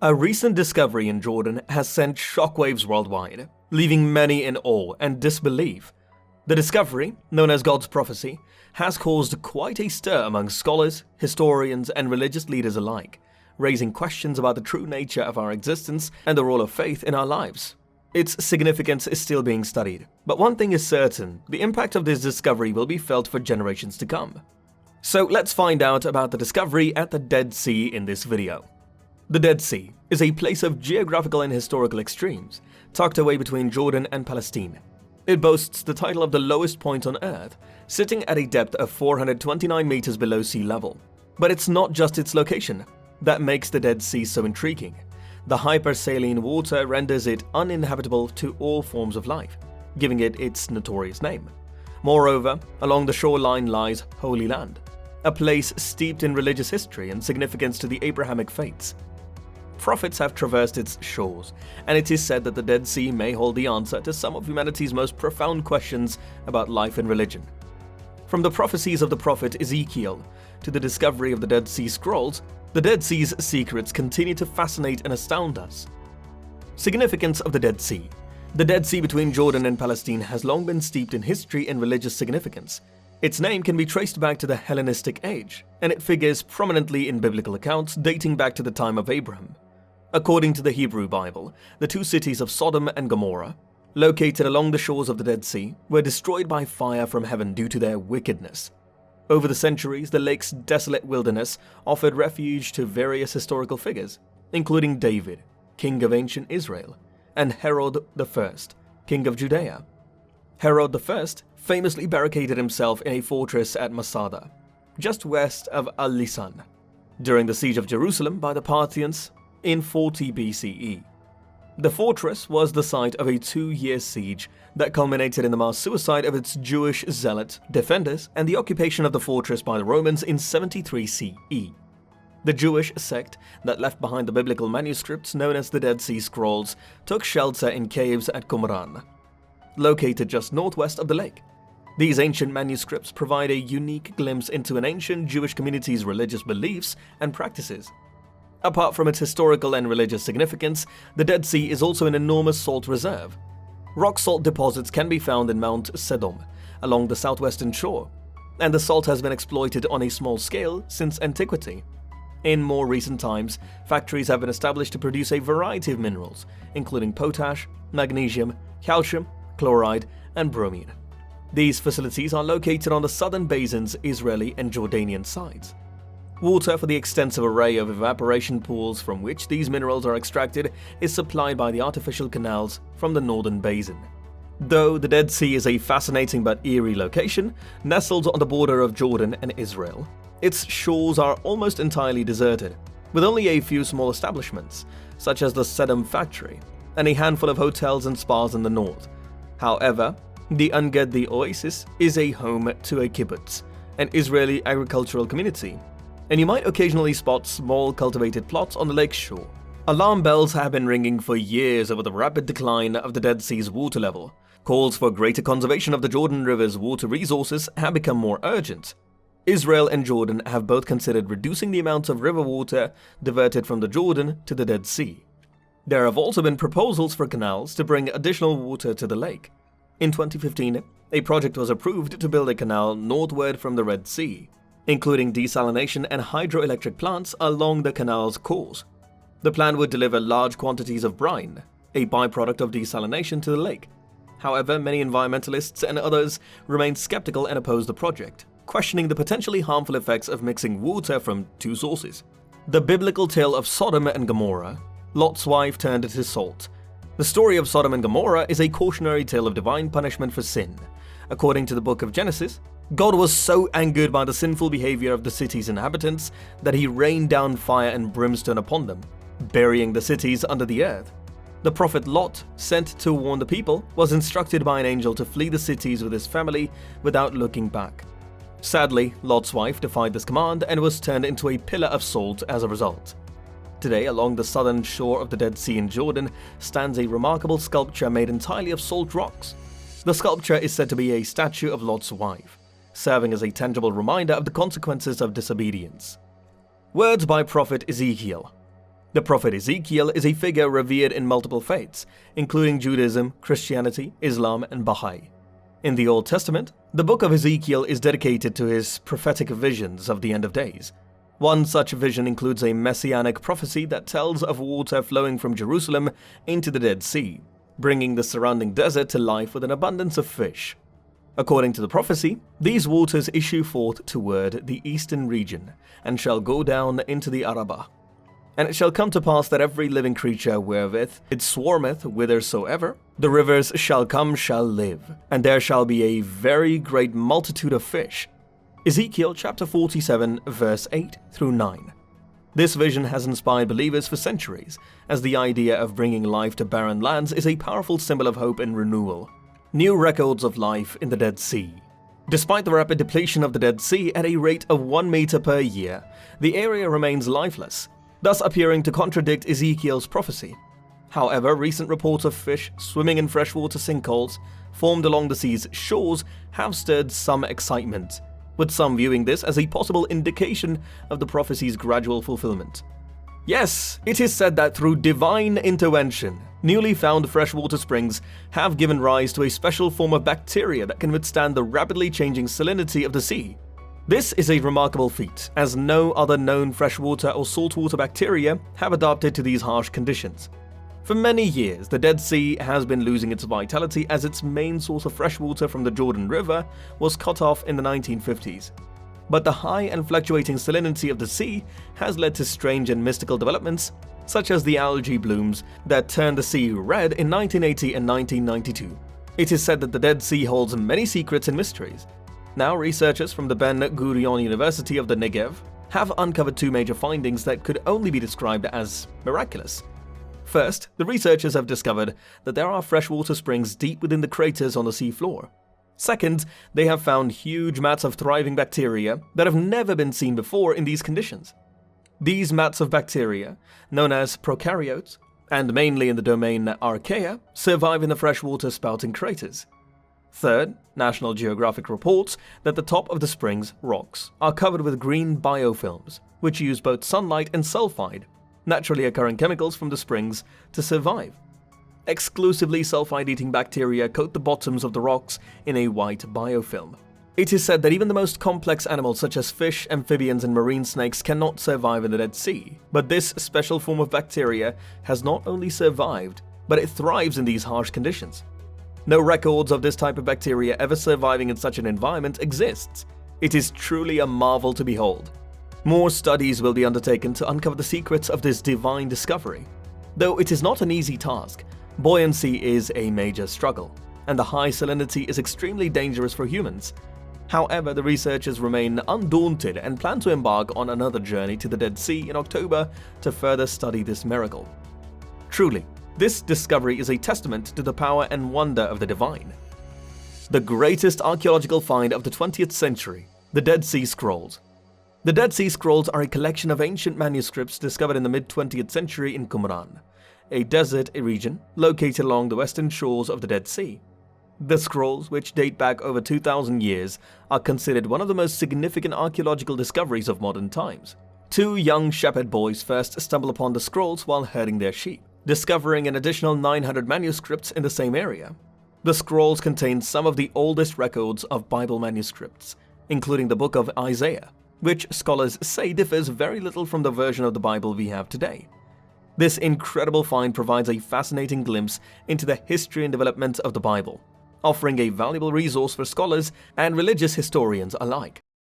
A recent discovery in Jordan has sent shockwaves worldwide, leaving many in awe and disbelief. The discovery, known as God's prophecy, has caused quite a stir among scholars, historians, and religious leaders alike, raising questions about the true nature of our existence and the role of faith in our lives. Its significance is still being studied, but one thing is certain: the impact of this discovery will be felt for generations to come. So let's find out about the discovery at the Dead Sea in this video. The Dead Sea is a place of geographical and historical extremes, tucked away between Jordan and Palestine. It boasts the title of the lowest point on Earth, sitting at a depth of 429 meters below sea level. But it's not just its location that makes the Dead Sea so intriguing. The hypersaline water renders it uninhabitable to all forms of life, giving it its notorious name. Moreover, along the shoreline lies Holy Land, a place steeped in religious history and significance to the Abrahamic faiths. Prophets have traversed its shores, and it is said that the Dead Sea may hold the answer to some of humanity's most profound questions about life and religion. From the prophecies of the prophet Ezekiel to the discovery of the Dead Sea Scrolls, the Dead Sea's secrets continue to fascinate and astound us. Significance of the Dead Sea. The Dead Sea between Jordan and Palestine has long been steeped in history and religious significance. Its name can be traced back to the Hellenistic age, and it figures prominently in biblical accounts dating back to the time of Abraham. According to the Hebrew Bible, the two cities of Sodom and Gomorrah, located along the shores of the Dead Sea, were destroyed by fire from heaven due to their wickedness. Over the centuries, the lake's desolate wilderness offered refuge to various historical figures, including David, king of ancient Israel, and Herod I, king of Judea. Herod I famously barricaded himself in a fortress at Masada, just west of Al-Lisan, during the siege of Jerusalem by the Parthians in 40 BCE. The fortress was the site of a 2-year siege that culminated in the mass suicide of its Jewish zealot defenders and the occupation of the fortress by the Romans in 73 CE. The Jewish sect that left behind the biblical manuscripts known as the Dead Sea Scrolls took shelter in caves at Qumran, located just northwest of the lake. These ancient manuscripts provide a unique glimpse into an ancient Jewish community's religious beliefs and practices. Apart from its historical and religious significance, the Dead Sea is also an enormous salt reserve. Rock salt deposits can be found in Mount Sedom, along the southwestern shore, and the salt has been exploited on a small scale since antiquity. In more recent times, factories have been established to produce a variety of minerals, including potash, magnesium, calcium, chloride, and bromine. These facilities are located on the southern basin's Israeli and Jordanian sides. Water for the extensive array of evaporation pools from which these minerals are extracted is supplied by the artificial canals from the northern basin. Though the Dead Sea is a fascinating but eerie location, nestled on the border of Jordan and Israel, its shores are almost entirely deserted, with only a few small establishments, such as the Sedum factory, and a handful of hotels and spas in the north. However, the Engedi oasis is a home to a kibbutz, an Israeli agricultural community, and you might occasionally spot small cultivated plots on the lake's shore. Alarm bells have been ringing for years over the rapid decline of the Dead Sea's water level. Calls for greater conservation of the Jordan River's water resources have become more urgent. Israel and Jordan have both considered reducing the amount of river water diverted from the Jordan to the Dead Sea. There have also been proposals for canals to bring additional water to the lake. In 2015, a project was approved to build a canal northward from the Red Sea, including desalination and hydroelectric plants along the canal's course. The plan would deliver large quantities of brine, a byproduct of desalination, to the lake. However, many environmentalists and others remain skeptical and oppose the project, questioning the potentially harmful effects of mixing water from two sources. The biblical tale of Sodom and Gomorrah, Lot's wife turned to salt. The story of Sodom and Gomorrah is a cautionary tale of divine punishment for sin. According to the book of Genesis, God was so angered by the sinful behavior of the city's inhabitants that he rained down fire and brimstone upon them, burying the cities under the earth. The prophet Lot, sent to warn the people, was instructed by an angel to flee the cities with his family without looking back. Sadly, Lot's wife defied this command and was turned into a pillar of salt as a result. Today, along the southern shore of the Dead Sea in Jordan, stands a remarkable sculpture made entirely of salt rocks. The sculpture is said to be a statue of Lot's wife, serving as a tangible reminder of the consequences of disobedience. Words by prophet Ezekiel. The prophet Ezekiel is a figure revered in multiple faiths, including Judaism, Christianity, Islam, and Baha'i. In the Old Testament, the book of Ezekiel is dedicated to his prophetic visions of the end of days. One such vision includes a messianic prophecy that tells of water flowing from Jerusalem into the Dead Sea, bringing the surrounding desert to life with an abundance of fish. According to the prophecy, these waters issue forth toward the eastern region, and shall go down into the Arabah. And it shall come to pass that every living creature wherewith it swarmeth whithersoever the rivers shall come shall live, and there shall be a very great multitude of fish. Ezekiel chapter 47 verse 8 through 9. This vision has inspired believers for centuries, as the idea of bringing life to barren lands is a powerful symbol of hope and renewal. New records of life in the Dead Sea. Despite the rapid depletion of the Dead Sea at a rate of 1 meter per year, the area remains lifeless, thus appearing to contradict Ezekiel's prophecy. However, recent reports of fish swimming in freshwater sinkholes formed along the sea's shores have stirred some excitement, with some viewing this as a possible indication of the prophecy's gradual fulfillment. Yes, it is said that through divine intervention, newly found freshwater springs have given rise to a special form of bacteria that can withstand the rapidly changing salinity of the sea. This is a remarkable feat, as no other known freshwater or saltwater bacteria have adapted to these harsh conditions. For many years, the Dead Sea has been losing its vitality as its main source of freshwater from the Jordan River was cut off in the 1950s. But the high and fluctuating salinity of the sea has led to strange and mystical developments, such as the algae blooms that turned the sea red in 1980 and 1992. It is said that the Dead Sea holds many secrets and mysteries. Now, researchers from the Ben Gurion University of the Negev have uncovered two major findings that could only be described as miraculous. First, the researchers have discovered that there are freshwater springs deep within the craters on the seafloor. Second, they have found huge mats of thriving bacteria that have never been seen before in these conditions. These mats of bacteria, known as prokaryotes, and mainly in the domain archaea, survive in the freshwater spouting craters. Third, National Geographic reports that the top of the spring's rocks are covered with green biofilms, which use both sunlight and sulfide, naturally occurring chemicals from the springs, to survive. Exclusively sulfide-eating bacteria coat the bottoms of the rocks in a white biofilm. It is said that even the most complex animals such as fish, amphibians, and marine snakes cannot survive in the Dead Sea, but this special form of bacteria has not only survived, but it thrives in these harsh conditions. No records of this type of bacteria ever surviving in such an environment exists. It is truly a marvel to behold. More studies will be undertaken to uncover the secrets of this divine discovery. Though it is not an easy task, buoyancy is a major struggle, and the high salinity is extremely dangerous for humans. However, the researchers remain undaunted and plan to embark on another journey to the Dead Sea in October to further study this miracle. Truly, this discovery is a testament to the power and wonder of the divine. The greatest archaeological find of the 20th century, the Dead Sea Scrolls. The Dead Sea Scrolls are a collection of ancient manuscripts discovered in the mid-20th century in Qumran, a desert region located along the western shores of the Dead Sea. The scrolls, which date back over 2,000 years, are considered one of the most significant archaeological discoveries of modern times. Two young shepherd boys first stumble upon the scrolls while herding their sheep, discovering an additional 900 manuscripts in the same area. The scrolls contain some of the oldest records of Bible manuscripts, including the book of Isaiah, which scholars say differs very little from the version of the Bible we have today. This incredible find provides a fascinating glimpse into the history and development of the Bible, offering a valuable resource for scholars and religious historians alike.